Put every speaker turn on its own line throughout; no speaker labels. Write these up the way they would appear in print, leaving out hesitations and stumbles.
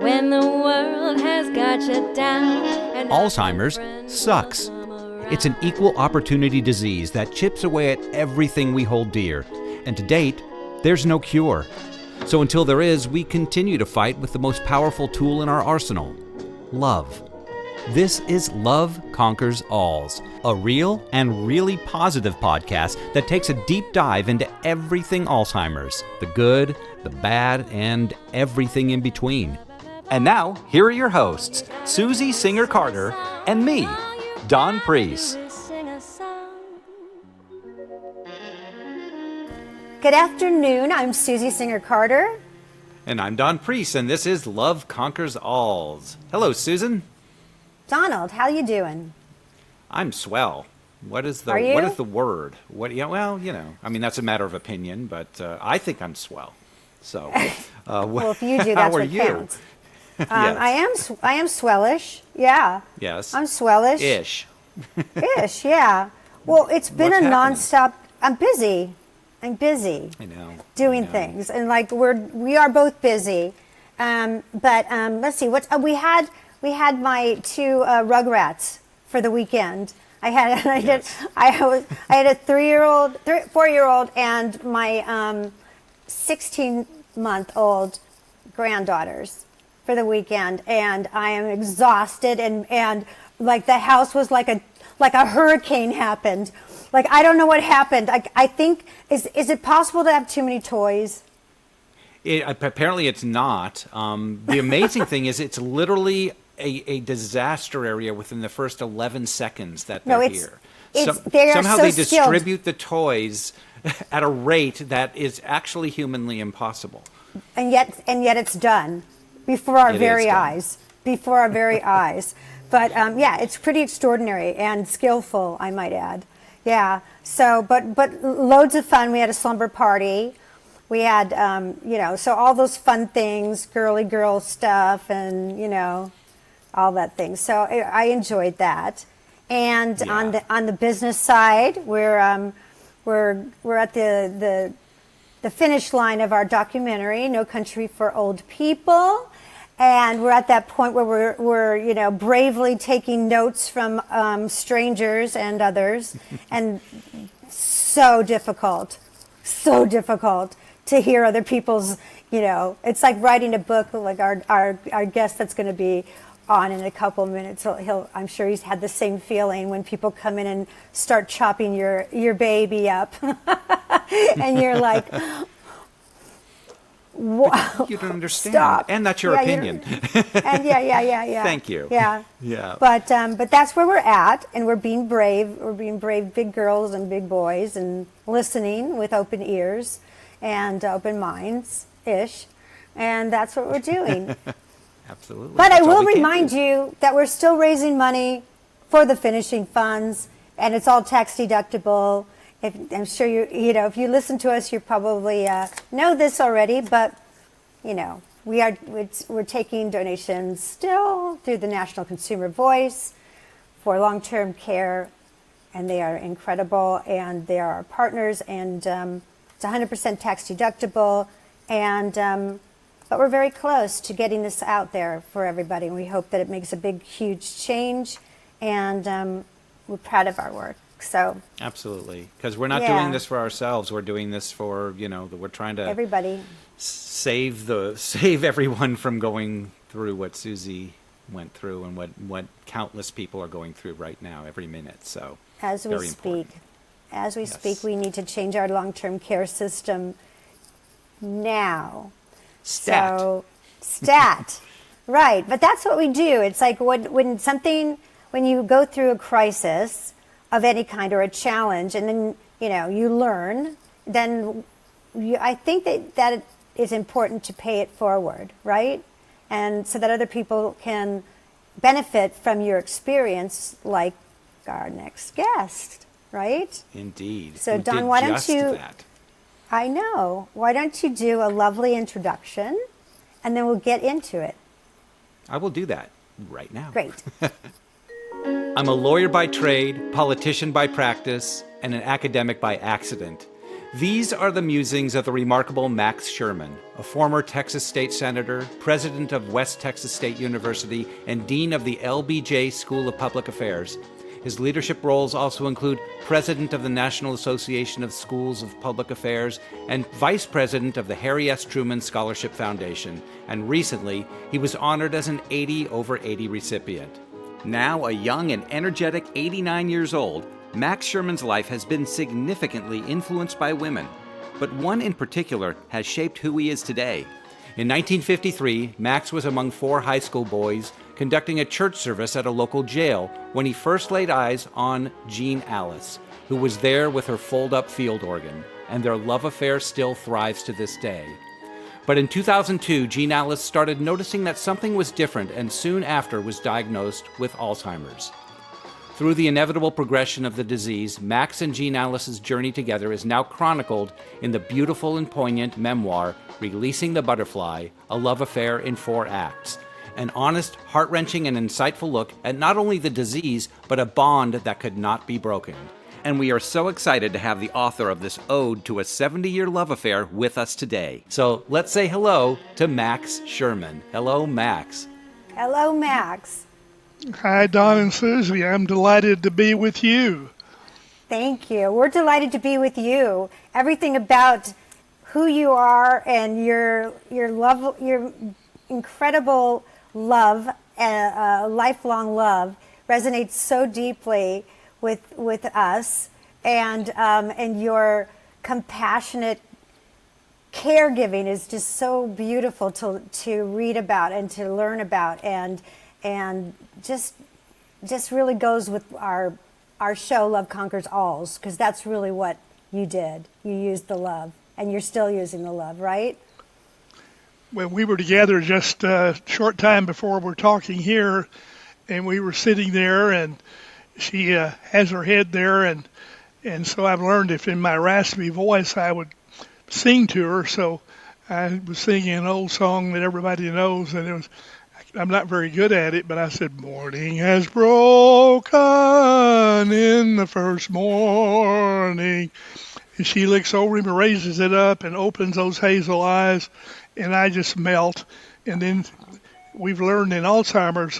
when the world has got you down. And
Alzheimer's sucks. It's an equal opportunity disease that chips away at everything we hold dear. And to date, there's no cure. So until there is, we continue to fight with the most powerful tool in our arsenal, love. This is Love Conquers Alls, a real and really positive podcast that takes a deep dive into everything Alzheimer's, the good, the bad, and everything in between. And now, here are your hosts, Susie Singer-Carter and me, Don Priest.
Good afternoon, I'm Susie Singer-Carter.
And I'm Don Priest, and this is Love Conquers Alls. Hello, Susan.
Donald, how you doing?
I'm swell. What is the
Are you?
What is the word? What? Yeah, well, you know, I mean that's a matter of opinion, but I think I'm swell. So,
Well, if you do,
how
that's
are
what
you?
counts.
Yes.
I am swellish. Yeah.
Yes.
I'm swellish.
Ish.
Ish. Yeah. Well, it's been
What's
a
happening?
nonstop. I'm busy.
I know.
Doing
I know.
things, and like we are both busy. But let's see. We had my two Rugrats for the weekend. I had a 4-year-old, and my 16-month-old granddaughters for the weekend, and I am exhausted, and like the house was like a hurricane happened. Like I don't know what happened. I think is it possible to have too many toys?
Apparently, it's not. The amazing thing is, it's literally a disaster area within the first 11 seconds that they're here.
They are
somehow
so
they
skilled.
distribute the toys at a rate that is actually humanly impossible.
And yet it's done before our
It is
very
done.
eyes. Before our very eyes. But yeah, it's pretty extraordinary and skillful, I might add. Yeah. So, but loads of fun. We had a slumber party. We had, so all those fun things, girly girl stuff, and all that thing. So I enjoyed that. And
Yeah.
on the business side, we're at the finish line of our documentary, No Country for Old People. And we're at that point where we're bravely taking notes from strangers and others, and so difficult to hear other people's. It's like writing a book. Like our guest that's going to be on in a couple of minutes. I'm sure he's had the same feeling when people come in and start chopping your baby up, and you're like. Wow.
You don't understand.
Stop.
And that's your opinion.
And yeah.
Thank you.
Yeah.
Yeah.
But that's where we're at, and we're being brave. We're being brave, big girls and big boys, and listening with open ears and open minds, ish. And that's what we're doing.
Absolutely.
But
That's
I
all
will
we can
remind
do.
you that we're still raising money for the finishing funds, and it's all tax deductible. I'm sure if you listen to us, you probably know this already, but we're taking donations still through the National Consumer Voice for long-term care, and they are incredible, and they are our partners, and it's 100% tax deductible, and but we're very close to getting this out there for everybody, and we hope that it makes a big, huge change, and we're proud of our work. So
Absolutely, because we're not
Yeah.
doing this for ourselves. We're doing this for we're trying to
everybody.
save everyone from going through what Susie went through and what countless people are going through right now every minute. So
As we
very important.
speak, we need to change our long-term care system now.
Stat.
So, stat. Right. But that's what we do. It's like when you go through a crisis of any kind or a challenge, and then, you learn, then I think that it is important to pay it forward, right? And so that other people can benefit from your experience, like our next guest, right?
Indeed.
So,
Who
Don,
did
why don't
just
you-
that.
I know. Why don't you do a lovely introduction, and then we'll get into it.
I will do that right now.
Great.
I'm a lawyer by trade, politician by practice, and an academic by accident. These are the musings of the remarkable Max Sherman, a former Texas state senator, president of West Texas State University, and dean of the LBJ School of Public Affairs. His leadership roles also include president of the National Association of Schools of Public Affairs and vice president of the Harry S. Truman Scholarship Foundation. And recently, he was honored as an 80 over 80 recipient. Now a young and energetic 89 years old, Max Sherman's life has been significantly influenced by women, but one in particular has shaped who he is today. In 1953, Max was among 4 high school boys conducting a church service at a local jail when he first laid eyes on Jean Alice, who was there with her fold-up field organ, and their love affair still thrives to this day. But in 2002, Jean Alice started noticing that something was different and soon after was diagnosed with Alzheimer's. Through the inevitable progression of the disease, Max and Jean Alice's journey together is now chronicled in the beautiful and poignant memoir, Releasing the Butterfly, A Love Affair in 4 Acts. An honest, heart-wrenching, and insightful look at not only the disease, but a bond that could not be broken. And we are so excited to have the author of this ode to a 70-year love affair with us today. So let's say hello to Max Sherman. Hello, Max.
Hello, Max.
Hi, Don and Susie. I'm delighted to be with you.
Thank you. We're delighted to be with you. Everything about who you are and your love, your incredible love, lifelong love, resonates so deeply with us, and your compassionate caregiving is just so beautiful to read about and to learn about, and just really goes with our show Love Conquers Alls, because that's really what you did. You used the love, and you're still using the love, right?
Well, we were together just a short time before we're talking here, and we were sitting there, and she has her head there, and so I've learned if in my raspy voice I would sing to her, so I was singing an old song that everybody knows, and I'm not very good at it, but I said, morning has broken in the first morning. And she looks over him and raises it up and opens those hazel eyes, and I just melt. And then we've learned in Alzheimer's,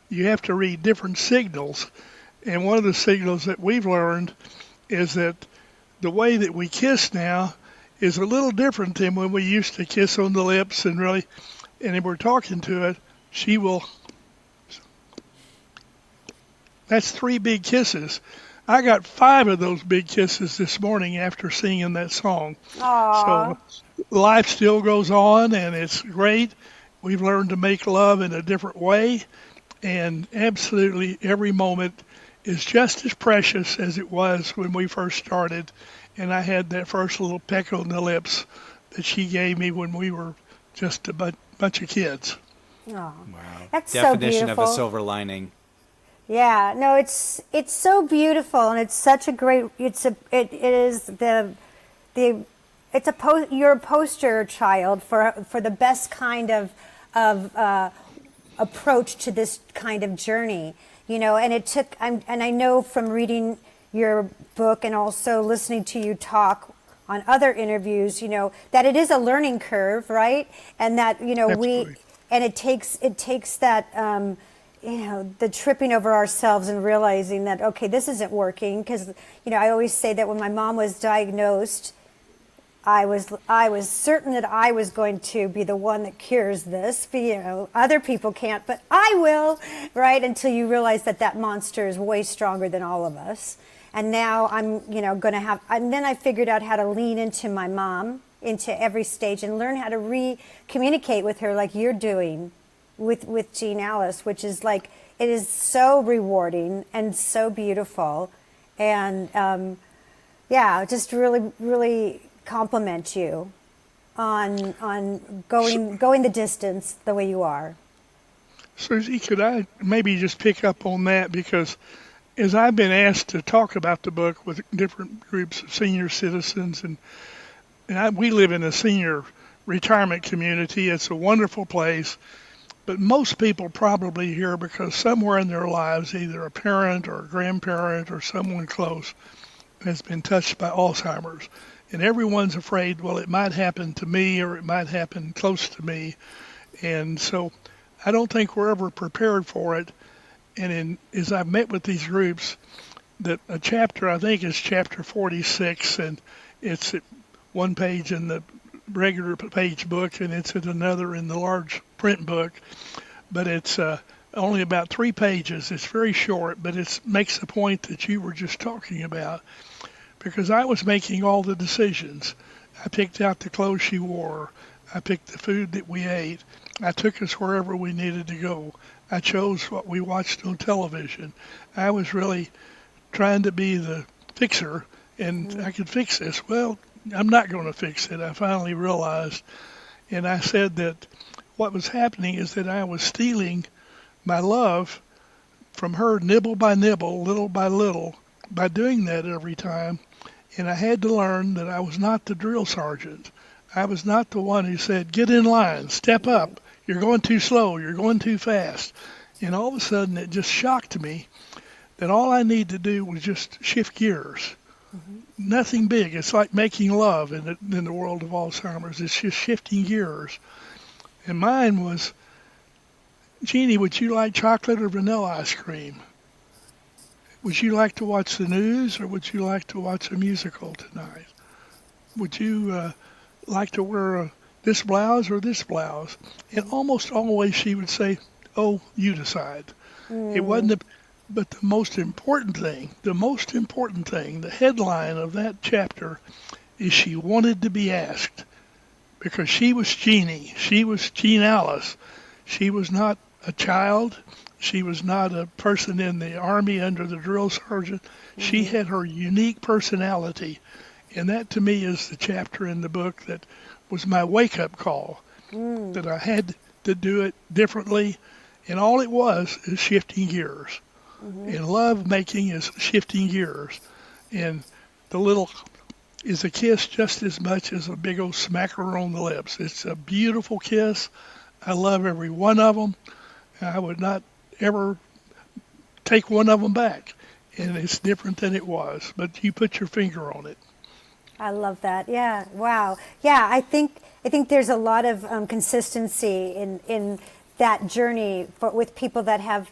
you have to read different signals. And one of the signals that we've learned is that the way that we kiss now is a little different than when we used to kiss on the lips and if we're talking to it, she will. That's 3 big kisses. I got 5 of those big kisses this morning after singing that song.
Aww.
So life still goes on, and it's great. We've learned to make love in a different way, and absolutely every moment is just as precious as it was when we first started. And I had that first little peck on the lips that she gave me when we were just a bunch of kids.
Oh,
Wow.
that's so
Definition
beautiful.
of a silver lining.
Yeah, no, it's so beautiful, and it's such a great. You're a poster child for the best kind of approach to this kind of journey, And it took, and I know from reading your book and also listening to you talk on other interviews, that it is a learning curve, right? And that
Absolutely.
And it takes that, the tripping over ourselves and realizing that, okay, this isn't working. Because, I always say that when my mom was diagnosed, I was certain that I was going to be the one that cures this. But, other people can't, but I will, right? Until you realize that monster is way stronger than all of us. And now I'm, going to have, and then I figured out how to lean into my mom, into every stage, and learn how to communicate with her like you're doing with Jean Alice, which is it is so rewarding and so beautiful. And just really, really compliment you on going the distance the way you are.
Susie, could I maybe just pick up on that? Because as I've been asked to talk about the book with different groups of senior citizens, and we live in a senior retirement community. It's a wonderful place, but most people probably here because somewhere in their lives, either a parent or a grandparent or someone close has been touched by Alzheimer's. And everyone's afraid, well, it might happen to me or it might happen close to me. And so I don't think we're ever prepared for it. And as I've met with these groups, that a chapter, I think, is chapter 46, and it's at one page in the regular page book, and it's at another in the large print book. But it's only about 3 pages. It's very short, but it makes the point that you were just talking about. Because I was making all the decisions. I picked out the clothes she wore. I picked the food that we ate. I took us wherever we needed to go. I chose what we watched on television. I was really trying to be the fixer, and I could fix this. Well, I'm not going to fix it, I finally realized. And I said that what was happening is that I was stealing my love from her nibble by nibble, little by little, by doing that every time. And I had to learn that I was not the drill sergeant. I was not the one who said, get in line, step up, you're going too slow, you're going too fast. And all of a sudden it just shocked me that all I need to do was just shift gears. Nothing big. It's like making love in the world of Alzheimer's. It's just shifting gears. And mine was, Jeannie, would you like chocolate or vanilla ice cream? Would you like to watch the news, or would you like to watch a musical tonight? Would you like to wear this blouse or this blouse? And almost always she would say, oh, you decide. It wasn't, but the most important thing, the headline of that chapter is she wanted to be asked, because she was Jeannie. She was Jean Alice. She was not a child. She was not a person in the Army under the drill sergeant. She had her unique personality. And that to me is the chapter in the book that was my wake-up call, that I had to do it differently. And all it was is shifting gears. And love making is shifting gears. And the little is a kiss just as much as a big old smacker on the lips. It's a beautiful kiss. I love every one of them. I would not ever take one of them back. And it's different than it was. But you put your finger on it.
I love that. Yeah. Wow. Yeah. I think there's a lot of consistency in that journey with people that have,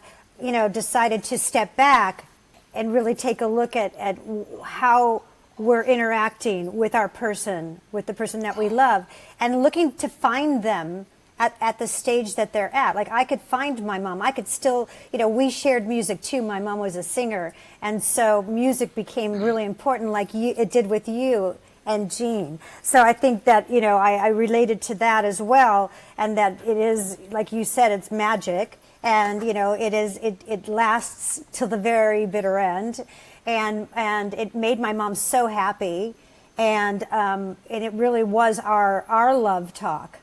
decided to step back and really take a look at how we're interacting with our person, with the person that we love, and looking to find them at the stage that they're at. Like, I could find my mom. I could still, we shared music too. My mom was a singer. And so music became really important, like it did with you and Jean. So I think that, I related to that as well. And that it is, like you said, it's magic. And, it lasts till the very bitter end. And it made my mom so happy. And it really was our love talk.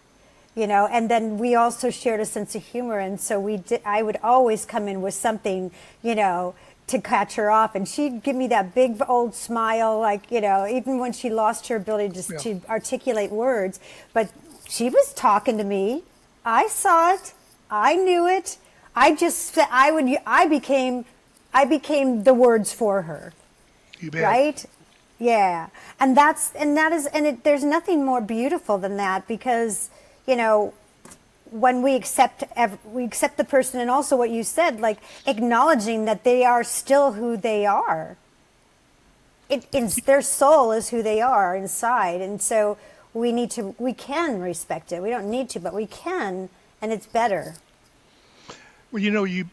And then we also shared a sense of humor, and so I would always come in with something, to catch her off, and she'd give me that big old smile, like, even when she lost her ability to articulate words, but she was talking to me. I saw it. I knew it. I became the words for her.
You bet.
Right? Yeah. And there's nothing more beautiful than that, because when we accept the person, and also what you said, like acknowledging that they are still who they are. Their soul is who they are inside, and so we can respect it. We don't need to, but we can, and it's better.
Well, you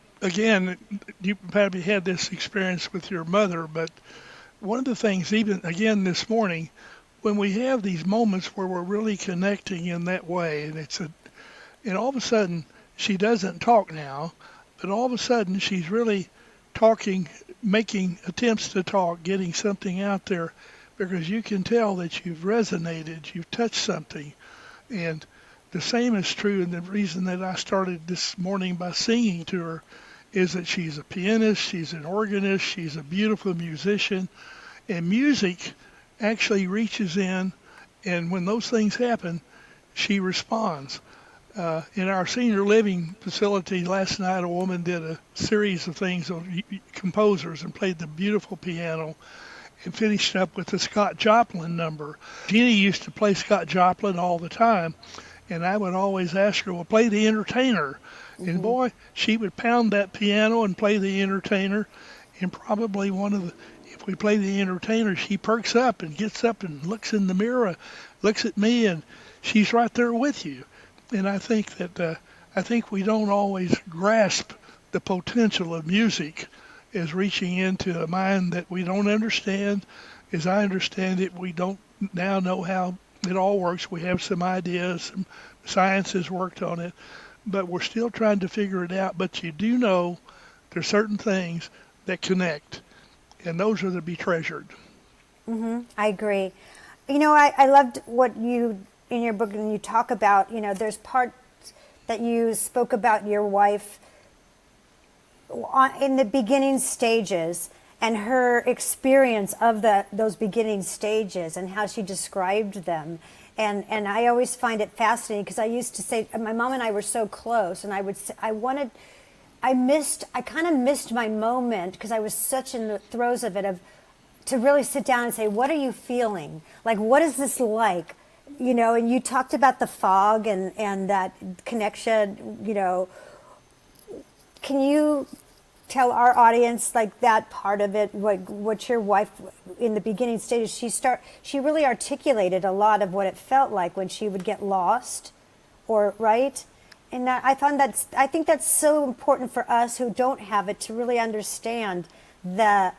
probably had this experience with your mother, but one of the things, even again this morning, when we have these moments where we're really connecting in that way, and all of a sudden she doesn't talk now, but all of a sudden she's really talking, making attempts to talk, getting something out there, because you can tell that you've resonated, you've touched something. And the same is true, and the reason that I started this morning by singing to her is that she's a pianist, she's an organist, she's a beautiful musician, and music actually reaches in, and when those things happen, she responds. In our senior living facility last night, a woman did a series of things on composers and played the beautiful piano, and finished up with the Scott Joplin number. Jeannie used to play Scott Joplin all the time, and I would always ask her, well, play the entertainer. And boy, she would pound that piano and play the entertainer. And probably if we play the entertainer, she perks up and gets up and looks in the mirror, looks at me, and she's right there with you. And I think we don't always grasp the potential of music as reaching into a mind that we don't understand. As I understand it, we don't now know how it all works. We have some ideas, some science has worked on it, but we're still trying to figure it out. But you do know there's certain things that connect, and those are to be treasured.
I agree. I loved what you, in your book, and you talk about, there's parts that you spoke about your wife in the beginning stages and her experience of those beginning stages and how she described them. And I always find it fascinating because I used to say, my mom and I were so close, and I kind of missed my moment because I was such in the throes of it, to really sit down and say, what are you feeling? Like, what is this like? And you talked about the fog and that connection, Can you tell our audience, like, that part of it, what your wife in the beginning stages, she really articulated a lot of what it felt like when she would get lost, right? And I think that's so important for us who don't have it to really understand the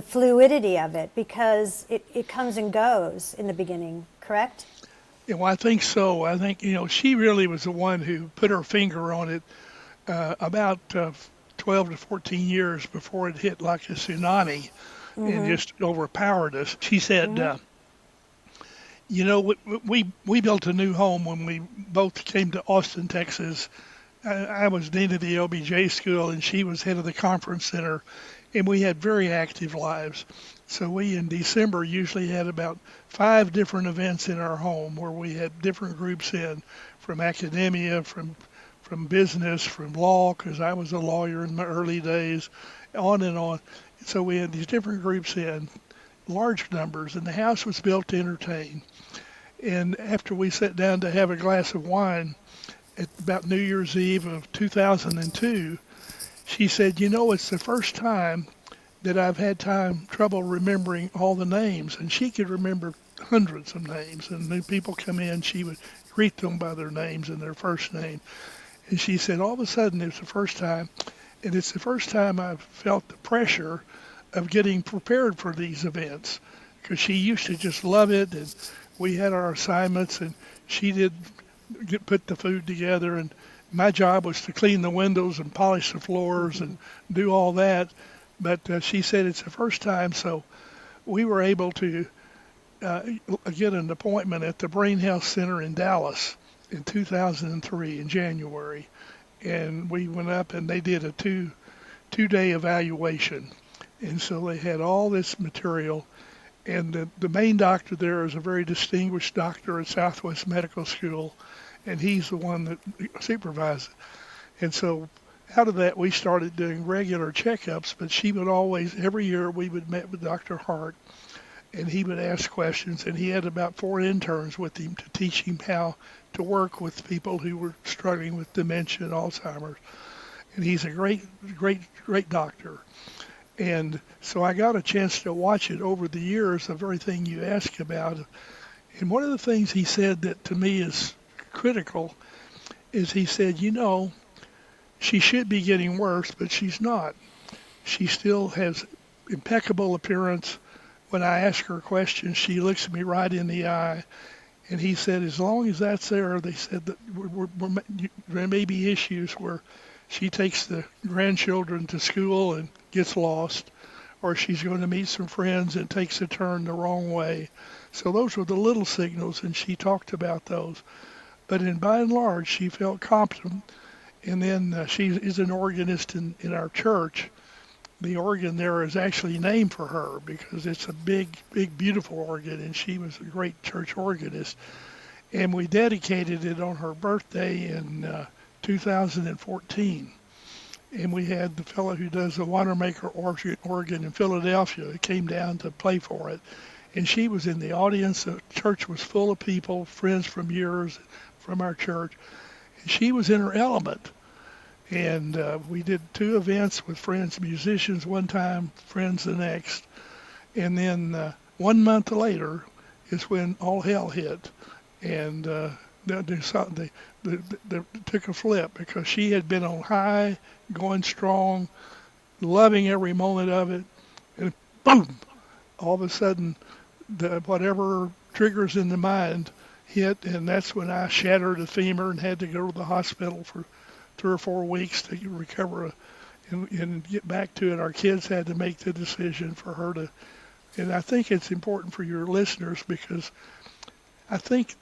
fluidity of it, because it comes and goes in the beginning, correct?
Yeah, well, I think so. I think, she really was the one who put her finger on it about 12 to 14 years before it hit like a tsunami and just overpowered us. She said, we built a new home when we both came to Austin, Texas. I was dean of the LBJ school, and she was head of the conference center, and we had very active lives. So we, in December, usually had about 5 different events in our home where we had different groups in, from academia, from business, from law, because I was a lawyer in my early days, on and on. So we had these different groups in, large numbers, and the house was built to entertain. And after we sat down to have a glass of wine at about New Year's Eve of 2002, she said, it's the first time that I've had trouble remembering all the names. And she could remember hundreds of names. And when people come in, she would greet them by their names and their first name. And she said, all of a sudden, it's the first time, and it's the first time I've felt the pressure of getting prepared for these events, because she used to just love it, and we had our assignments, and she did put the food together, and my job was to clean the windows and polish the floors and do all that. But she said it's the first time, so we were able to get an appointment at the Brain Health Center in Dallas in 2003 in January, and we went up and they did a two-day evaluation. And so they had all this material, and the main doctor there is a very distinguished doctor at Southwest Medical School, and he's the one that supervised it. And so out of that, we started doing regular checkups, but she would always, every year we would meet with Dr. Hart, and he would ask questions, and he had about 4 interns with him to teach him how to work with people who were struggling with dementia and Alzheimer's. And he's a great, great, great doctor. And so I got a chance to watch it over the years of everything you ask about. And one of the things he said that to me is critical is he said, she should be getting worse, but she's not. She still has impeccable appearance. When I ask her questions, she looks me right in the eye. And he said, as long as that's there, they said that there may be issues where she takes the grandchildren to school and gets lost, or she's going to meet some friends and takes a turn the wrong way. So those were the little signals, and she talked about those. But by and large, she felt competent. And then she is an organist in our church. The organ there is actually named for her because it's a big, big, beautiful organ, and she was a great church organist. And we dedicated it on her birthday in 2014. and we had the fellow who does the Wanamaker organ in Philadelphia who came down to play for it. And she was in the audience. The church was full of people, friends from years from our church. And she was in her element. And we did 2 events with friends, musicians one time, friends the next. And then 1 month later is when all hell hit. And they took a flip because she had been on high, going strong, loving every moment of it. And boom, all of a sudden, whatever triggers in the mind hit, and that's when I shattered a femur and had to go to the hospital for 3 or 4 weeks to recover and get back to it. Our kids had to make the decision for her to, and I think it's important for your listeners because I think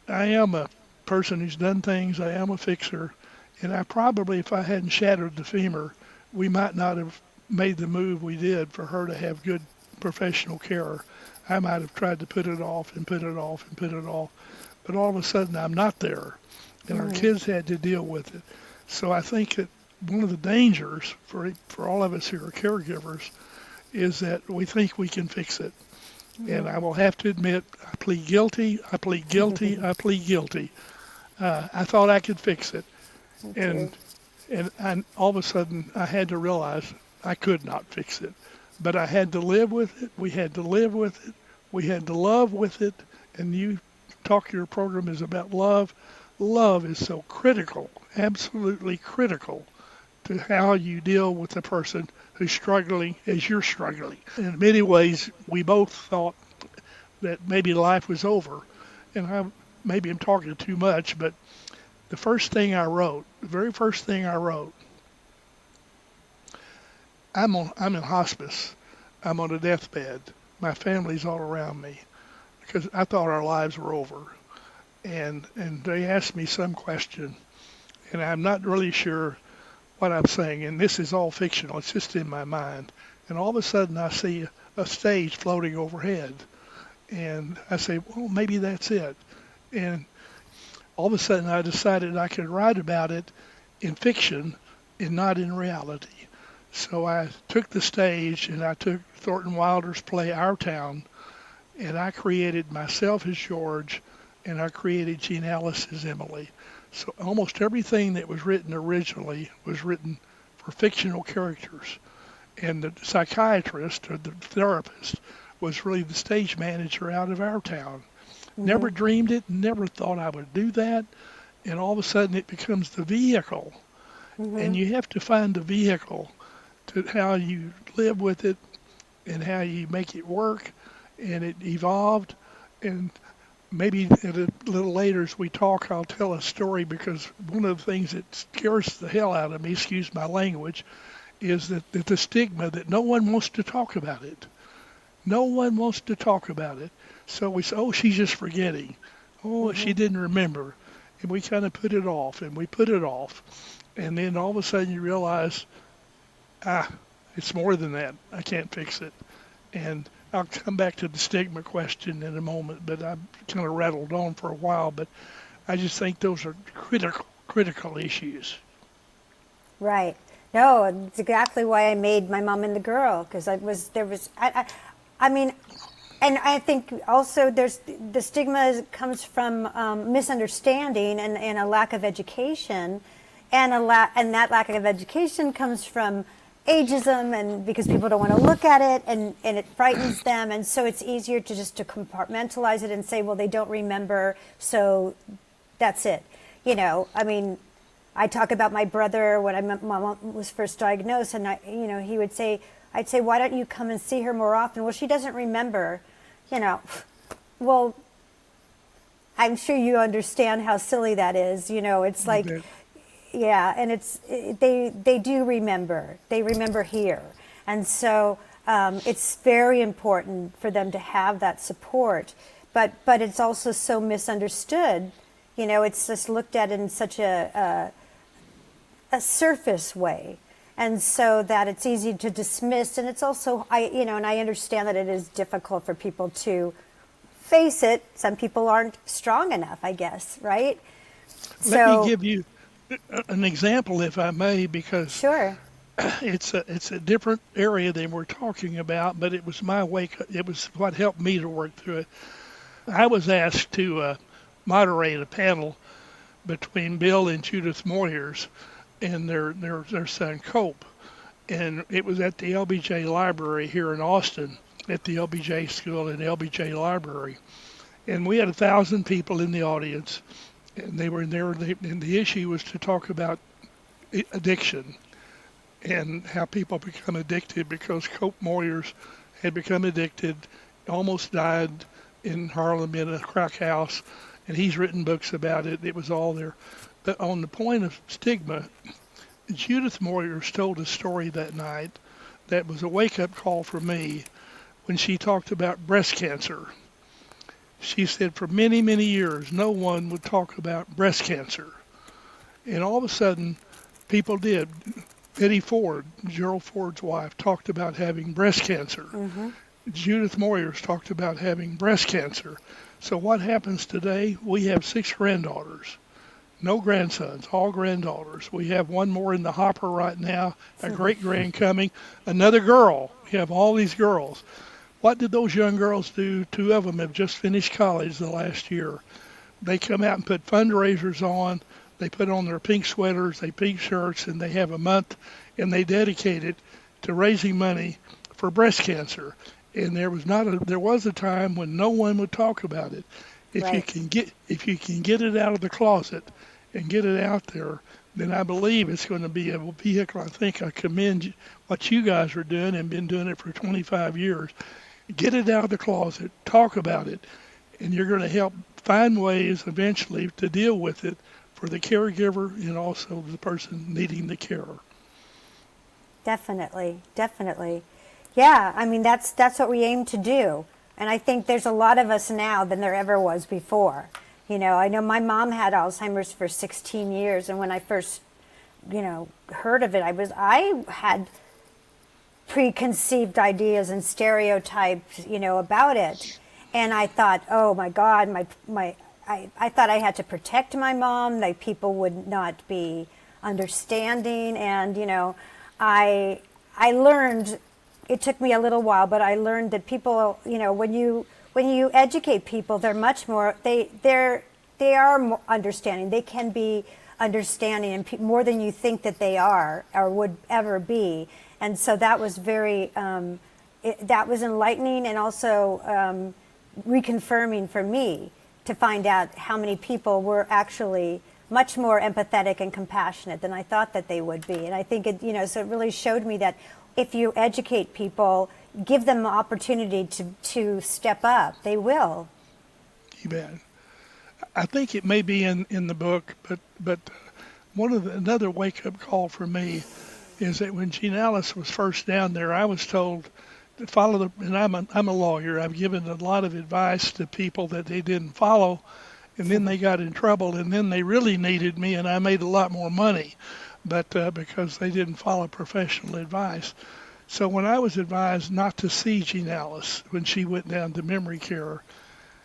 I am a person who's done things. I am a fixer, and I probably, if I hadn't shattered the femur, we might not have made the move we did for her to have good professional care. I might have tried to put it off and put it off and put it off, but all of a sudden I'm not there, and our kids had to deal with it. So I think that one of the dangers for all of us who are caregivers is that we think we can fix it. And I will have to admit, I plead guilty, I plead guilty, I plead guilty. I thought I could fix it. And all of a sudden I had to realize I could not fix it. But I had to live with it. We had to live with it. We had to love with it. And your program is about love. Love is so critical, absolutely critical to how you deal with the person who's struggling as you're struggling. In many ways, we both thought that maybe life was over. And maybe I'm talking too much, but the very first thing I wrote, I'm in hospice. I'm on a deathbed. My family's all around me because I thought our lives were over. And they asked me some question, and I'm not really sure what I'm saying. And this is all fictional. It's just in my mind. And all of a sudden I see a stage floating overhead. And I say, well, maybe that's it. And all of a sudden I decided I could write about it in fiction and not in reality. So I took the stage and I took Thornton Wilder's play Our Town, and I created myself as George, and I created Jean Ellis as Emily. So almost everything that was written originally was written for fictional characters. And the psychiatrist or the therapist was really the stage manager out of Our Town. Never dreamed it, never thought I would do that. And all of a sudden it becomes the vehicle. And you have to find the vehicle to how you live with it and how you make it work. And it evolved. And maybe a little later as we talk, I'll tell a story, because one of the things that scares the hell out of me, excuse my language, is that the stigma that no one wants to talk about it. No one wants to talk about it. So we say, oh, she's just forgetting. Oh, she didn't remember. And we kind of put it off, and we put it off. And then all of a sudden you realize, it's more than that. I can't fix it. And I'll come back to the stigma question in a moment, but I've kind of rattled on for a while. But I just think those are critical issues.
Right. No, it's exactly why I made My Mom and the Girl, because I mean, and I think also the stigma comes from misunderstanding and a lack of education, and that lack of education comes from ageism, and because people don't want to look at it, and it frightens them, and so it's easier to compartmentalize it and say, well, they don't remember, so that's it. I mean, I talk about my brother when my mom was first diagnosed, and he would say, I'd say, why don't you come and see her more often? Well, she doesn't remember. Well, I'm sure you understand how silly that is. It's like, yeah, and they do remember. They remember here. And so it's very important for them to have that support. But it's also so misunderstood. It's just looked at in such a surface way. And so that it's easy to dismiss. And it's also, and I understand that it is difficult for people to face it. Some people aren't strong enough, I guess, right?
Let me give you an example, if I may, because
Sure.
it's a different area than we're talking about, but it was my wake. It was what helped me to work through it. I was asked to moderate a panel between Bill and Judith Moyers and their son Cope, and it was at the LBJ Library here in Austin, at the LBJ School and LBJ Library, and we had 1,000 people in the audience, and they were in there, and the issue was to talk about addiction and how people become addicted because Cope Moyers had become addicted, almost died in Harlem in a crack house, and he's written books about it. It was all there. But on the point of stigma, Judith Moyers told a story that night that was a wake-up call for me when she talked about breast cancer. She said for many, many years, no one would talk about breast cancer. And all of a sudden, people did. Betty Ford, Gerald Ford's wife, talked about having breast cancer. Judith Moyers talked about having breast cancer. So what happens today? We have 6 granddaughters. No grandsons, all granddaughters. We have one more in the hopper right now, a great-grand coming. Another girl. We have all these girls. What did those young girls do? 2 of them have just finished college the last year. They come out and put fundraisers on. They put on their pink sweaters, they pink shirts, and they have a month, and they dedicate it to raising money for breast cancer. And there was a time when no one would talk about it. If
Right.
you can get it out of the closet and get it out there, then I believe it's going to be a vehicle. I think I commend what you guys are doing and been doing it for 25 years. Get it out of the closet, talk about it, and you're going to help find ways eventually to deal with it for the caregiver and also the person needing the care.
Definitely, definitely. Yeah, I mean that's what we aim to do. And I think there's a lot of us now than there ever was before. You know, I know my mom had Alzheimer's for 16 years, and when I first, heard of it, I had preconceived ideas and stereotypes, about it. And I thought, oh my God, I thought I had to protect my mom, that people would not be understanding. And, I learned, it took me a little while, but I learned that people, when you educate people, they're much more, they are more understanding. They can be understanding and more than you think that they are or would ever be. And so that was very, that was enlightening and also reconfirming for me to find out how many people were actually much more empathetic and compassionate than I thought that they would be. And I think so it really showed me that if you educate people, give them the opportunity to step up, they will.
You bet. I think it may be in the book, but another wake-up call for me is that when Gene Ellis was first down there, I was told to follow and I'm a lawyer. I've given a lot of advice to people that they didn't follow, and then they got in trouble, and then they really needed me, and I made a lot more money, but because they didn't follow professional advice. So when I was advised not to see Gene Ellis when she went down to memory care,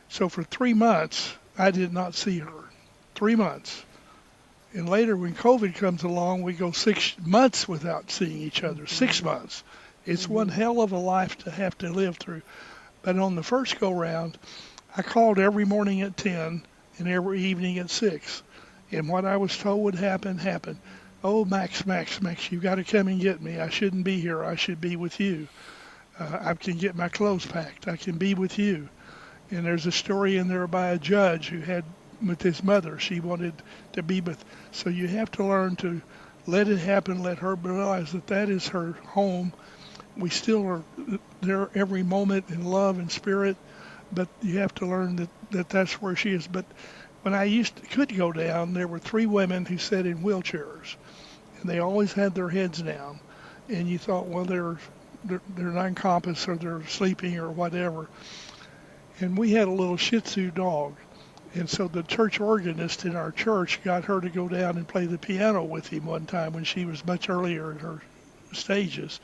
so for 3 months, I did not see her. 3 months. And later when COVID comes along, we go 6 months without seeing each other, 6 months. It's one hell of a life to have to live through. But on the first go-round, I called every morning at 10 and every evening at 6. And what I was told would happen, happened. Oh, Max, you've got to come and get me. I shouldn't be here. I should be with you. I can get my clothes packed. I can be with you. And there's a story in there by a judge who had with his mother. She wanted to be with. So you have to learn to let it happen, let her realize that is her home. We still are there every moment in love and spirit, but you have to learn that that's where she is. But when I could go down, there were 3 women who sat in wheelchairs, and they always had their heads down. And you thought, well, they're non-compass or they're sleeping or whatever. And we had a little Shih Tzu dog. And so the church organist in our church got her to go down and play the piano with him one time when she was much earlier in her stages.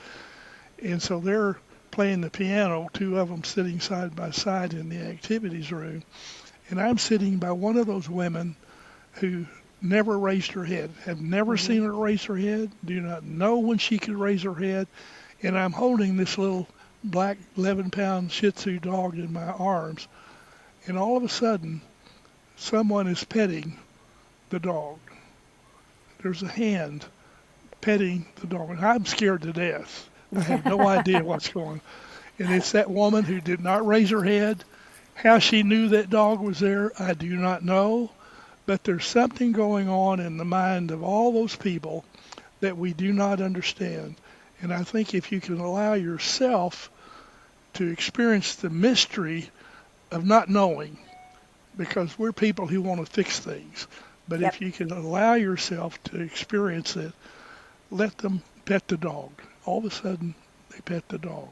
And so they're playing the piano, 2 of them sitting side by side in the activities room. And I'm sitting by one of those women who never raised her head. Have never seen her raise her head. Do not know when she could raise her head. And I'm holding this little black 11-pound Shih Tzu dog in my arms. And all of a sudden, someone is petting the dog. There's a hand petting the dog. And I'm scared to death. I have no idea what's going on. And it's that woman who did not raise her head. How she knew that dog was there, I do not know. But there's something going on in the mind of all those people that we do not understand. And I think if you can allow yourself to experience the mystery of not knowing, because we're people who want to fix things. But if you can allow yourself to experience it, let them pet the dog. All of a sudden, they pet the dog.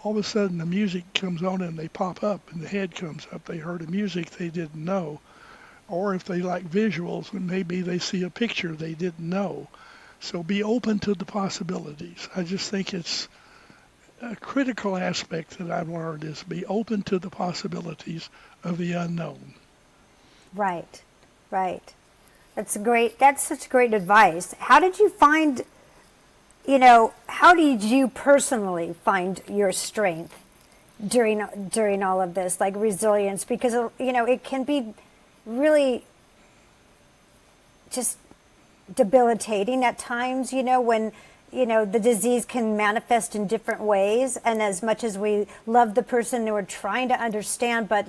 All of a sudden, the music comes on and they pop up and the head comes up. They heard a music they didn't know. Or if they like visuals, maybe they see a picture they didn't know. So be open to the possibilities. I just think it's a critical aspect that I've learned is be open to the possibilities of the unknown.
Right, right. That's such great advice. How did you find, how did you personally find your strength during all of this, like resilience? Because, it can be really just debilitating at times, when the disease can manifest in different ways, and as much as we love the person and we're trying to understand, but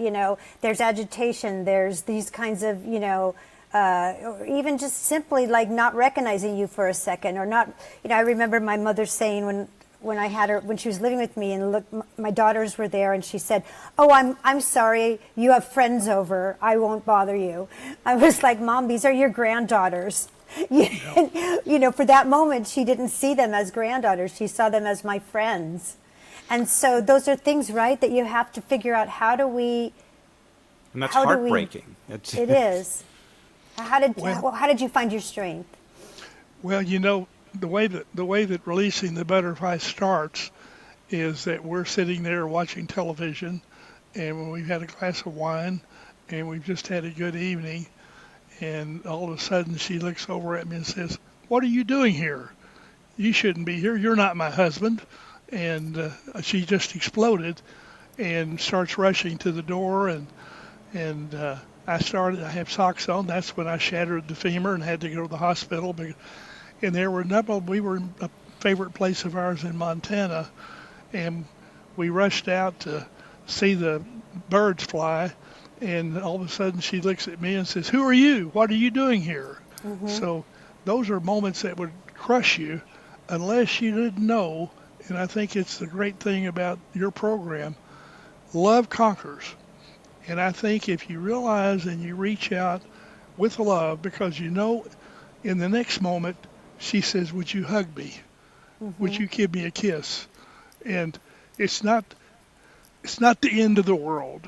there's agitation, there's these kinds of or even just simply like not recognizing you for a second, or not. I remember my mother saying when I had her, when she was living with me, and look, my daughters were there, and she said, "Oh, I'm sorry, you have friends over. I won't bother you." I was like, "Mom, these are your granddaughters." For that moment, she didn't see them as granddaughters. She saw them as my friends. And so those are things, right, that you have to figure out, how do we...
And that's heartbreaking.
It is. How did you find your strength?
Well, the way that releasing the butterfly starts is that we're sitting there watching television, and when we've had a glass of wine, and we've just had a good evening, and all of a sudden she looks over at me and says, "What are you doing here? You shouldn't be here. You're not my husband." And she just exploded and starts rushing to the door, and I have socks on. That's when I shattered the femur and had to go to the hospital. And we were in a favorite place of ours in Montana, and we rushed out to see the birds fly. And all of a sudden she looks at me and says, "Who are you? What are you doing here?" So those are moments that would crush you unless you didn't know. And I think it's the great thing about your program. Love conquers. And I think if you realize and you reach out with love, because in the next moment she says, "Would you hug me? Would you give me a kiss?" And it's not the end of the world.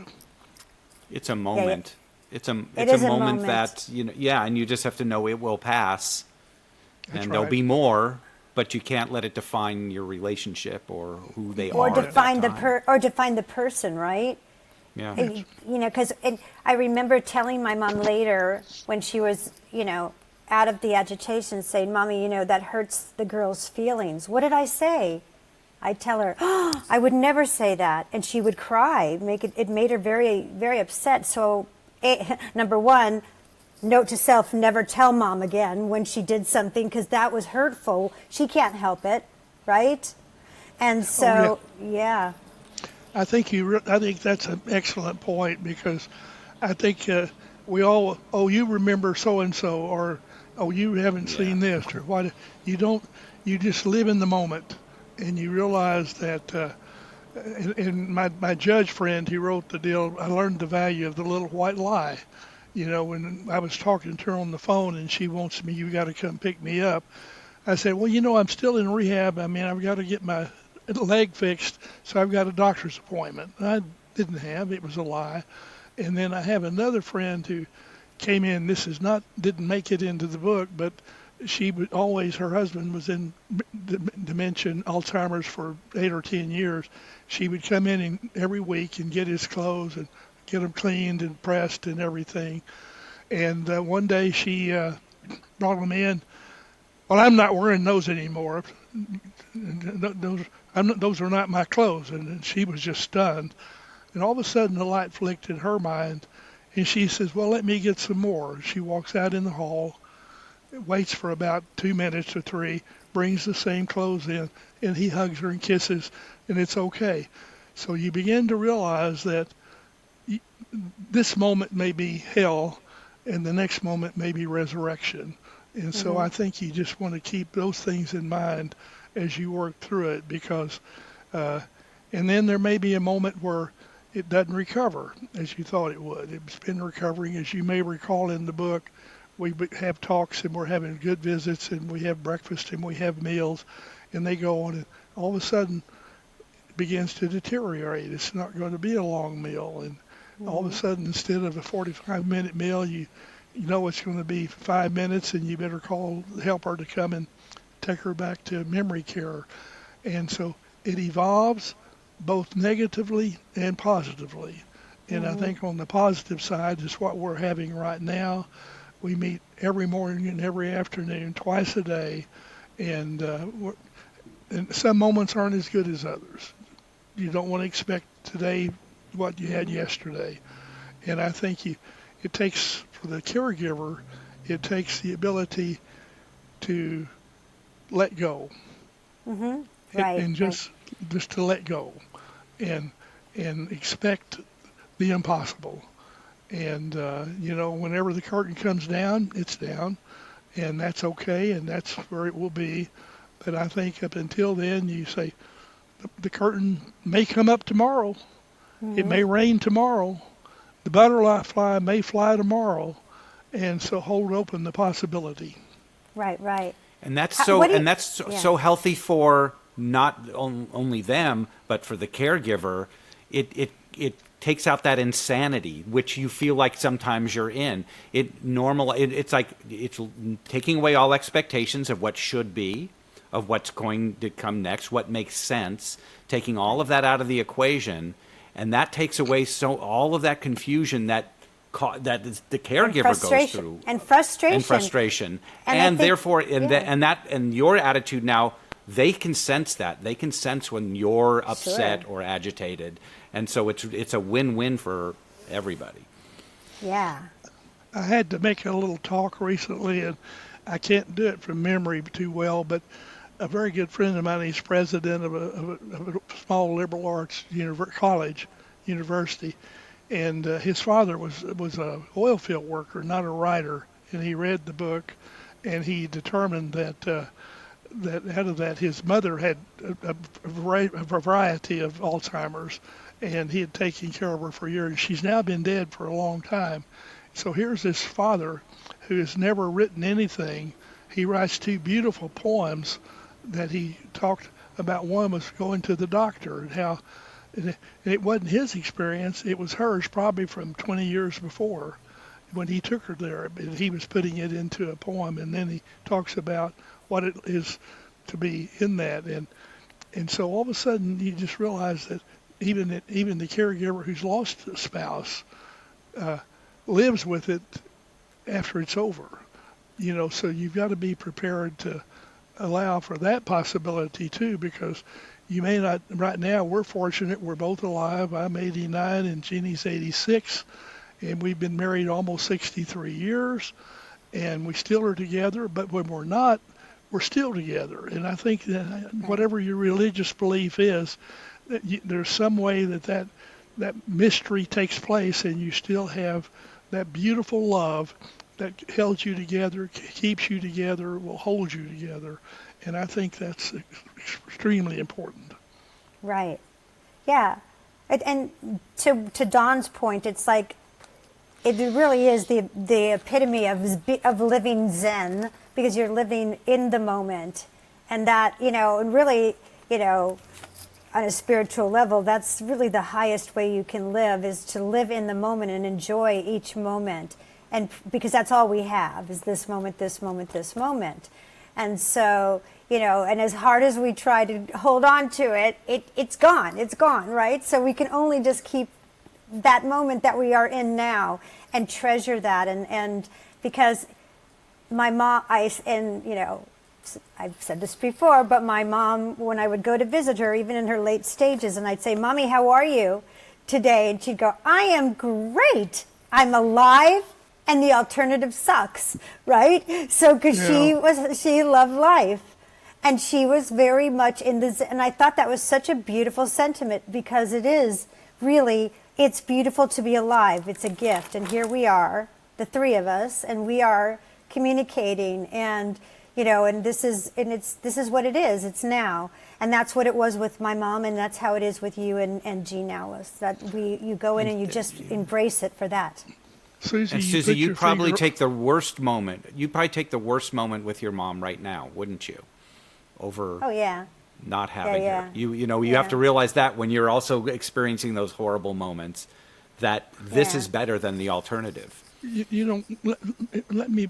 It's a moment. It's a moment that, and you just have to know it will pass.
That's
and
right.
There'll be more, but you can't let it define your relationship or who they are.
Or define the person, right?
Yeah.
Because I remember telling my mom later when she was, out of the agitation, saying, "Mommy, that hurts the girl's feelings." What did I say? I'd tell her, "Oh, I would never say that," and she would cry. It made her very, very upset. So, number one, note to self: never tell Mom again when she did something, because that was hurtful. She can't help it, right? And so, yeah.
I think that's an excellent point, because I think we all, you remember so and so, or you haven't seen this, or what. You just live in the moment, and you realize that. And my judge friend, he wrote the deal. I learned the value of the little white lie. When I was talking to her on the phone, and she wants me, "You got to come pick me up." I said, "Well, I'm still in rehab. I mean, I've got to get my leg fixed, so I've got a doctor's appointment." I didn't have. It was a lie. And then I have another friend who came in. Didn't make it into the book, but she would always, her husband was in dementia, Alzheimer's for 8 or 10 years. She would come in every week and get his clothes and get them cleaned and pressed and everything. And one day she brought them in. Well, I'm not wearing those anymore. Those are not my clothes. And she was just stunned. And all of a sudden, the light flicked in her mind, and she says, "Well, let me get some more." She walks out in the hall, waits for about 2 minutes or three, brings the same clothes in, and he hugs her and kisses, and it's okay. So you begin to realize that this moment may be hell, and the next moment may be resurrection. And so I think you just want to keep those things in mind as you work through it, because, and then there may be a moment where it doesn't recover as you thought it would. It's been recovering, as you may recall in the book. We have talks, and we're having good visits, and we have breakfast, and we have meals, and they go on, and all of a sudden it begins to deteriorate. It's not going to be a long meal, and all of a sudden, instead of a 45-minute meal, you know it's going to be 5 minutes, and you better call the helper to come and take her back to memory care. And so it evolves both negatively and positively. And I think on the positive side is what we're having right now. We meet every morning and every afternoon, twice a day, and some moments aren't as good as others. You don't want to expect today what you had yesterday. And I think it takes, for the caregiver, it takes the ability to let go.
Right.
And just to let go and expect the impossible. And, whenever the curtain comes down, it's down, and that's okay, and that's where it will be. But I think up until then, you say, the curtain may come up tomorrow. It may rain tomorrow. The butterfly may fly tomorrow. And so hold open the possibility.
Right.
And that's so healthy for not only them, but for the caregiver. It takes out that insanity, which you feel like sometimes you're in. It's like it's taking away all expectations of what should be, of what's going to come next, what makes sense, taking all of that out of the equation, and that takes away all of that confusion that the caregiver goes through,
and frustration,
and therefore, and your attitude now, they can sense that. They can sense when you're upset or agitated, and so it's a win-win for everybody.
Yeah.
I had to make a little talk recently, and I can't do it from memory too well, but a very good friend of mine, he's president of a small liberal arts university, and his father was a oil field worker, not a writer, and he read the book, and he determined that out of that his mother had a variety of Alzheimer's, and he had taken care of her for years. She's now been dead for a long time. So here's this father who has never written anything. He writes 2 beautiful poems that he talked about. One was going to the doctor, and how it wasn't his experience, it was hers, probably from 20 years before when he took her there. He was putting it into a poem, and then he talks about what it is to be in that. And so all of a sudden you just realize that even the caregiver who's lost a spouse lives with it after it's over. So you've got to be prepared to allow for that possibility too, because you may not. Right now, we're fortunate. We're both alive. I'm 89 and Jeannie's 86, and we've been married almost 63 years, and we still are together. But when we're not, we're still together. And I think that whatever your religious belief is, there's some way that mystery takes place, and you still have that beautiful love that held you together, keeps you together, will hold you together. And I think that's extremely important.
Right. Yeah. And to Don's point, it's like it really is the epitome of living Zen, because you're living in the moment, and that and really on a spiritual level, that's really the highest way you can live, is to live in the moment and enjoy each moment, and because that's all we have is this moment, this moment, this moment. And so, and as hard as we try to hold on to it, it's gone, right? So we can only just keep that moment that we are in now and treasure that. And because my mom, I've said this before, but my mom, when I would go to visit her, even in her late stages, and I'd say, "Mommy, how are you today?" And she'd go, "I am great. I'm alive, and the alternative sucks," right? So, because she loved life, and she was very much in this, and I thought that was such a beautiful sentiment, because it is really, it's beautiful to be alive. It's a gift, and here we are, the three of us, and we are communicating, and and this is what it is. It's now, and that's what it was with my mom, and that's how it is with you and Jean Alice. That you go in and you just embrace it for that.
Susie,
you'd probably take the worst moment. You'd probably take the worst moment with your mom right now, wouldn't you? Over not having her. You have to realize that when you're also experiencing those horrible moments, that this is better than the alternative.
Let me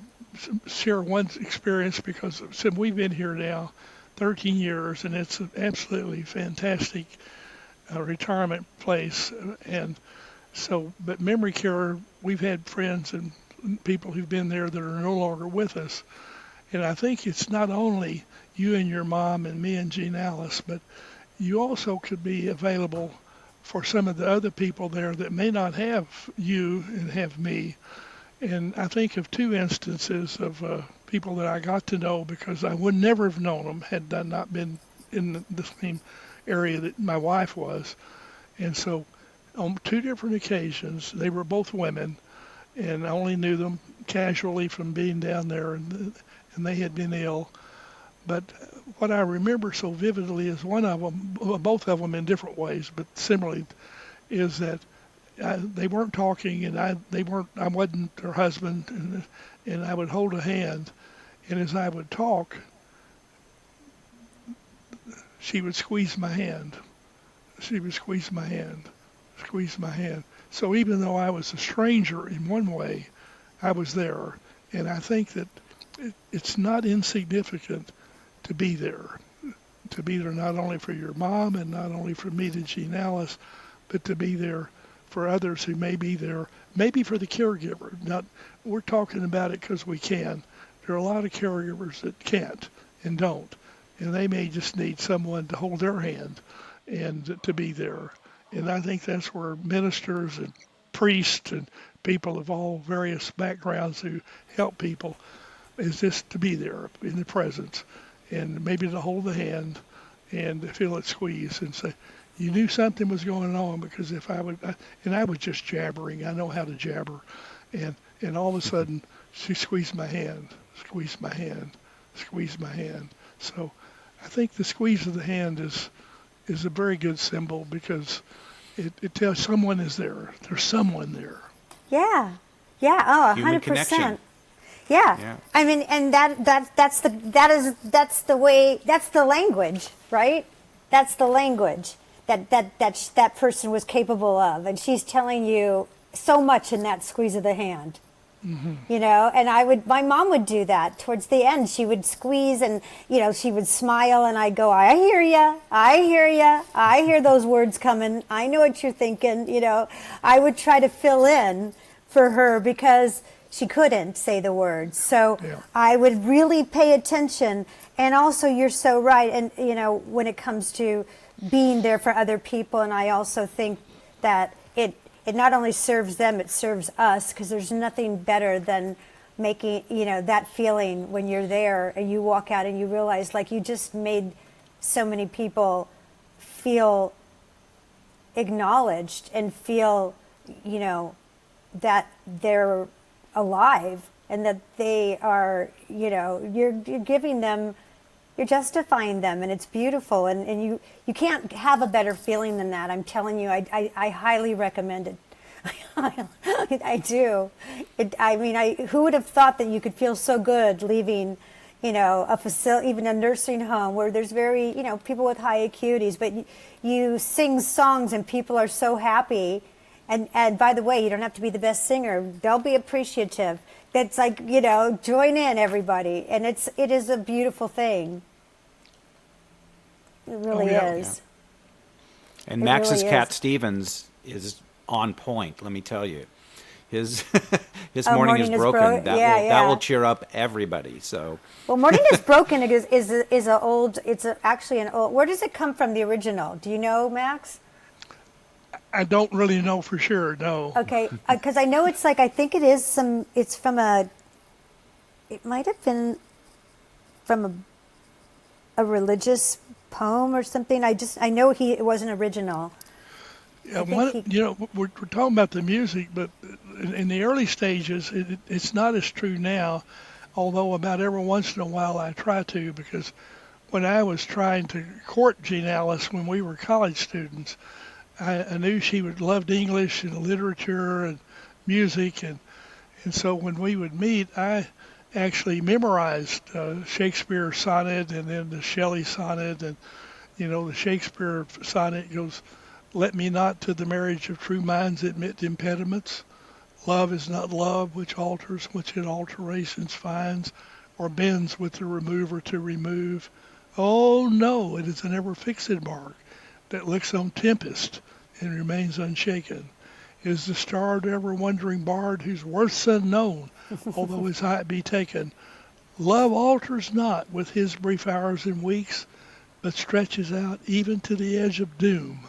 share one experience, because we've been here now 13 years, and it's an absolutely fantastic retirement place. And so, but memory care, we've had friends and people who've been there that are no longer with us. And I think it's not only you and your mom and me and Jean Alice, but you also could be available for some of the other people there that may not have you and have me. And I think of two instances of people that I got to know, because I would never have known them had I not been in the same area that my wife was. And so on two different occasions, they were both women, and I only knew them casually from being down there, and they had been ill. But what I remember so vividly is one of them, both of them in different ways, but similarly, is that they weren't talking, and I wasn't her husband, and I would hold a hand, and as I would talk, she would squeeze my hand. She would squeeze my hand. So even though I was a stranger in one way, I was there, and I think that it's not insignificant to be there not only for your mom and not only for me to Jean Alice, but to be there for others who may be there, maybe for the caregiver. We're talking about it because we can. There are a lot of caregivers that can't and don't, and they may just need someone to hold their hand and to be there. And I think that's where ministers and priests and people of all various backgrounds who help people is just to be there in the presence, and maybe to hold the hand and feel it squeeze and say, you knew something was going on, because if I was just jabbering. I know how to jabber. And all of a sudden, she squeezed my hand. So I think the squeeze of the hand is a very good symbol, because it tells someone is there. There's someone there.
Yeah. Oh, 100%.
Human connection.
Yeah. I mean, and that's the way, that's the language, right? That's the language that person was capable of, and she's telling you so much in that squeeze of the hand. Mm-hmm. And my mom would do that towards the end. She would squeeze, and she would smile, and I'd go, I hear you, I hear those words coming, I know what you're thinking. I would try to fill in for her, because she couldn't say the words. So I would really pay attention. And also, you're so right. And, when it comes to being there for other people, and I also think that it not only serves them, it serves us, because there's nothing better than making, that feeling when you're there and you walk out and you realize, like, you just made so many people feel acknowledged and feel, that they're alive, and that they are, you're giving them, you're justifying them, and it's beautiful, and you can't have a better feeling than that. I'm telling you, I highly recommend it. I do. Who would have thought that you could feel so good leaving, a facility, even a nursing home where there's very, people with high acuities, but you sing songs and people are so happy. And by the way, you don't have to be the best singer. They'll be appreciative. That's like, join in, everybody. And it is a beautiful thing. It really is.
Yeah. And Max's cat Stevens is on point. Let me tell you, his his
Oh,
morning is broken.
Yeah,
That
yeah.
will cheer up everybody. So
Well, Morning is Broken is a old. Actually an old. Where does it come from? The original. Do you know, Max?
I don't really know for sure. No.
Okay, because I know it's like I think it is some. It's from a. It might have been from a religious poem or something. I know it wasn't original.
Yeah,
I think he.
we're talking about the music, but in the early stages, it's not as true now. Although about every once in a while I try to, because when I was trying to court Jean Alice when we were college students, I knew she would loved English and literature and music, and so when we would meet, I actually memorized Shakespeare sonnet and then the Shelley sonnet, and the Shakespeare sonnet goes, "Let me not to the marriage of true minds admit impediments. Love is not love which alters, which in alterations finds, or bends with the remover to remove. Oh no, it is an ever fixed mark that looks on tempest and remains unshaken. It is the starred ever wondering bard whose worth's unknown, although his height be taken. Love alters not with his brief hours and weeks, but stretches out even to the edge of doom.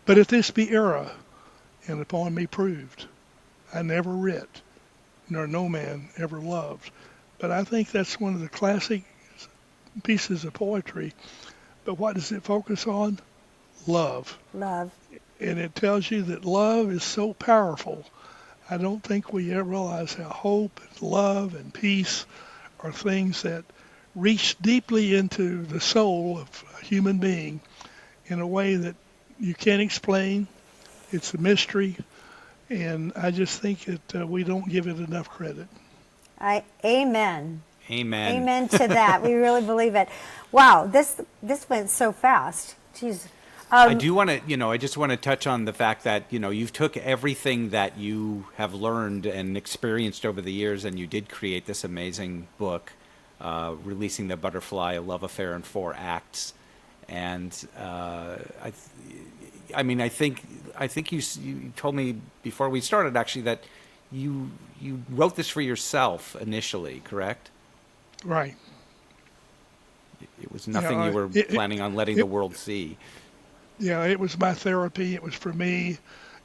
But if this be error, and upon me proved, I never writ, nor no man ever loved." But I think that's one of the classic pieces of poetry. But what does it focus on? Love.
Love.
And it tells you that love is so powerful. I don't think we ever realize how hope and love and peace are things that reach deeply into the soul of a human being in a way that you can't explain. It's a mystery, and I just think that we don't give it enough credit.
Amen.
amen.
Amen to that. We really believe it. Wow, this went so fast. Jeez.
I do want to, I just want to touch on the fact that, you've took everything that you have learned and experienced over the years, and you did create this amazing book, Releasing the Butterfly, A Love Affair in 4 Acts. And I think you told me before we started actually that you wrote this for yourself initially, correct?
Right.
It was nothing you were planning on letting the world see.
Yeah, it was my therapy. It was for me,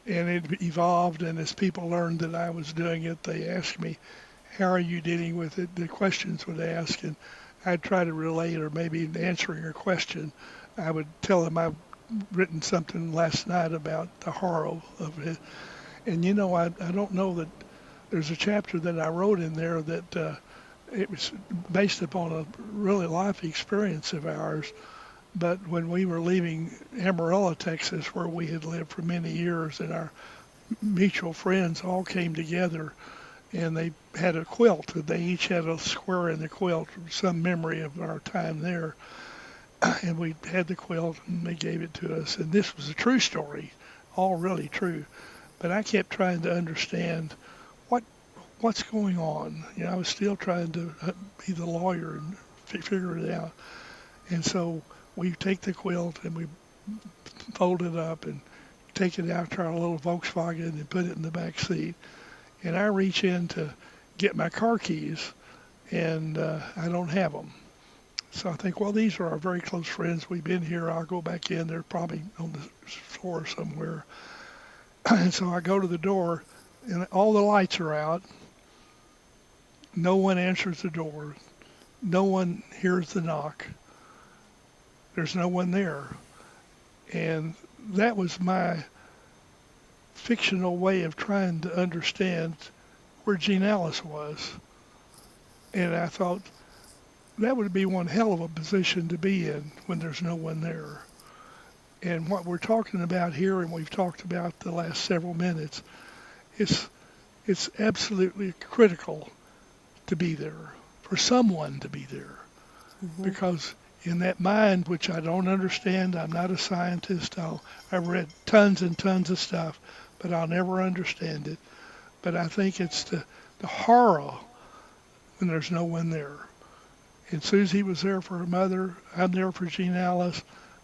and it evolved. And as people learned that I was doing it, they asked me, "How are you dealing with it?" The questions would ask, and I'd try to relate, or maybe answering a question, I would tell them I've written something last night about the horror of it. And I don't know that there's a chapter that I wrote in there that it was based upon a really life experience of ours. But when we were leaving Amarillo, Texas, where we had lived for many years, and our mutual friends all came together, and they had a quilt. They each had a square in the quilt, some memory of our time there. And we had the quilt, and they gave it to us. And this was a true story, all really true. But I kept trying to understand what's going on. I was still trying to be the lawyer and figure it out. And so we take the quilt and we fold it up and take it out to our little Volkswagen and put it in the back seat. And I reach in to get my car keys, and I don't have them. So I think, well, these are our very close friends. We've been here. I'll go back in. They're probably on the floor somewhere. And so I go to the door, and all the lights are out. No one answers the door. No one hears the knock. There's no one there. And that was my fictional way of trying to understand where Jean Alice was. And I thought that would be one hell of a position to be in when there's no one there. And what we're talking about here, and we've talked about the last several minutes, it's absolutely critical to be there, for someone to be there. Mm-hmm. Because in that mind, which I don't understand, I'm not a scientist. I've read tons and tons of stuff, but I'll never understand it. But I think it's the horror when there's no one there. And Susie was there for her mother. I'm there for Jean Alice.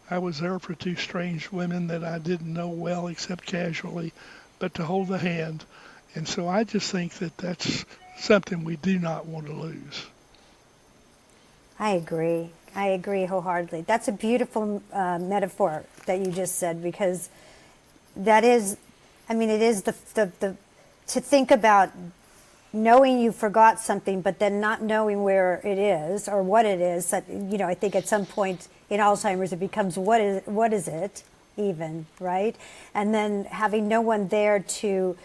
I was there for two strange women that I didn't know well except casually, but to hold the hand. And so I just think that that's something we do not want to lose.
I agree. I agree wholeheartedly. That's a beautiful metaphor that you just said, because that is, I mean, it is the to think about knowing you forgot something, but then not knowing where it is or what it is. That, you know, I think at some point in Alzheimer's it becomes what is it even, right? And then having no one there to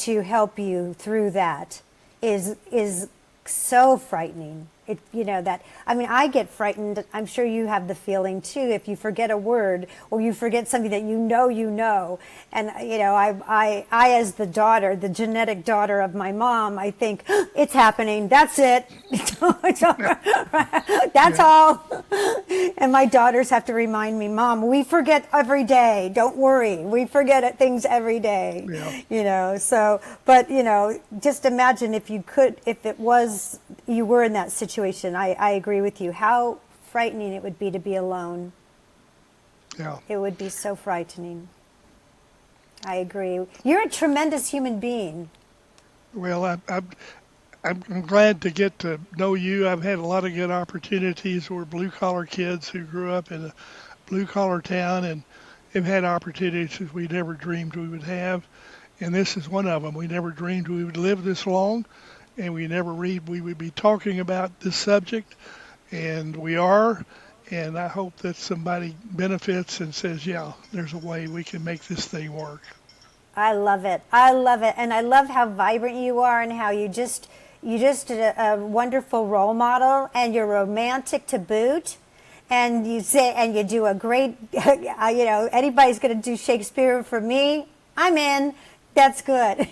help you through that is so frightening. It, you know, that, I mean, I get frightened. I'm sure you have the feeling too, if you forget a word or you forget something that you know. And, you know, I as the daughter, the genetic daughter of my mom, I think, it's happening. That's it. That's all. And my daughters have to remind me, Mom, we forget every day. Don't worry. We forget things every day.
Yeah.
You know, so, but, you know, just imagine if you were in that situation. I agree with you. How frightening it would be to be alone.
Yeah.
It would be so frightening. I agree. You're a tremendous human being.
Well, I'm glad to get to know you. I've had a lot of good opportunities. We're blue-collar kids who grew up in a blue-collar town and have had opportunities we never dreamed we would have. And this is one of them. We never dreamed we would live this long. And we never read we would be talking about this subject, and we are, and I hope that somebody benefits and says, yeah, there's a way we can make this thing work.
I love it. I love it. And I love how vibrant you are and how you just a wonderful role model, and you're romantic to boot. And you say, and you do a great, you know, anybody's going to do Shakespeare for me, I'm in. That's good.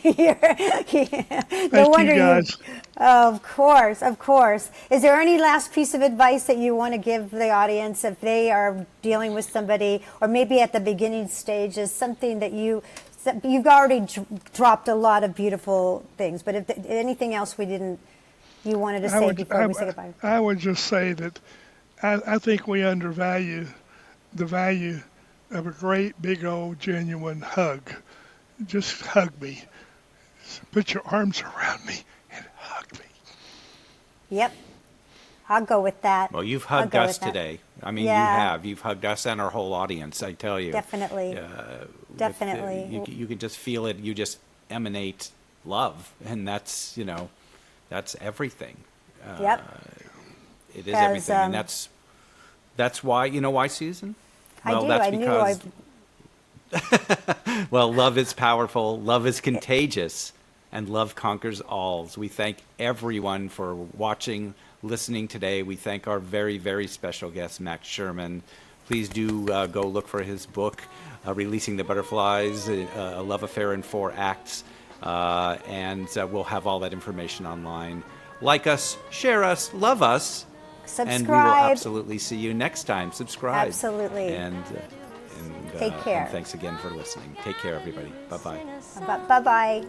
No wonder
you guys.
Of course, of course. Is there any last piece of advice that you want to give the audience if they are dealing with somebody, or maybe at the beginning stages, something that you've already dropped a lot of beautiful things, but if anything else you wanted to say before we say goodbye?
I would just say that I think we undervalue the value of a great, big, old, genuine hug. Just hug me. Put your arms around me and hug me.
Yep. I'll go with that.
Well, you've hugged us today. I mean,
Yeah.
you have. You've hugged us and our whole audience, I tell you.
Definitely. Definitely.
You can just feel it. You just emanate love. And that's, you know, that's everything.
Yep.
It is everything. And that's why, you know why, Susan? Well, that's because well, love is powerful, love is contagious, and love conquers all. So we thank everyone for watching, listening today. We thank our very, very special guest, Max Sherman. Please do go look for his book, Releasing the Butterflies, A Love Affair in 4 Acts, and we'll have all that information online. Like us, share us, love us,
subscribe.
And we will absolutely see you next time. Subscribe.
Absolutely.
And
take care.
And thanks again for listening. Take care, everybody. Bye-bye.
Bye-bye.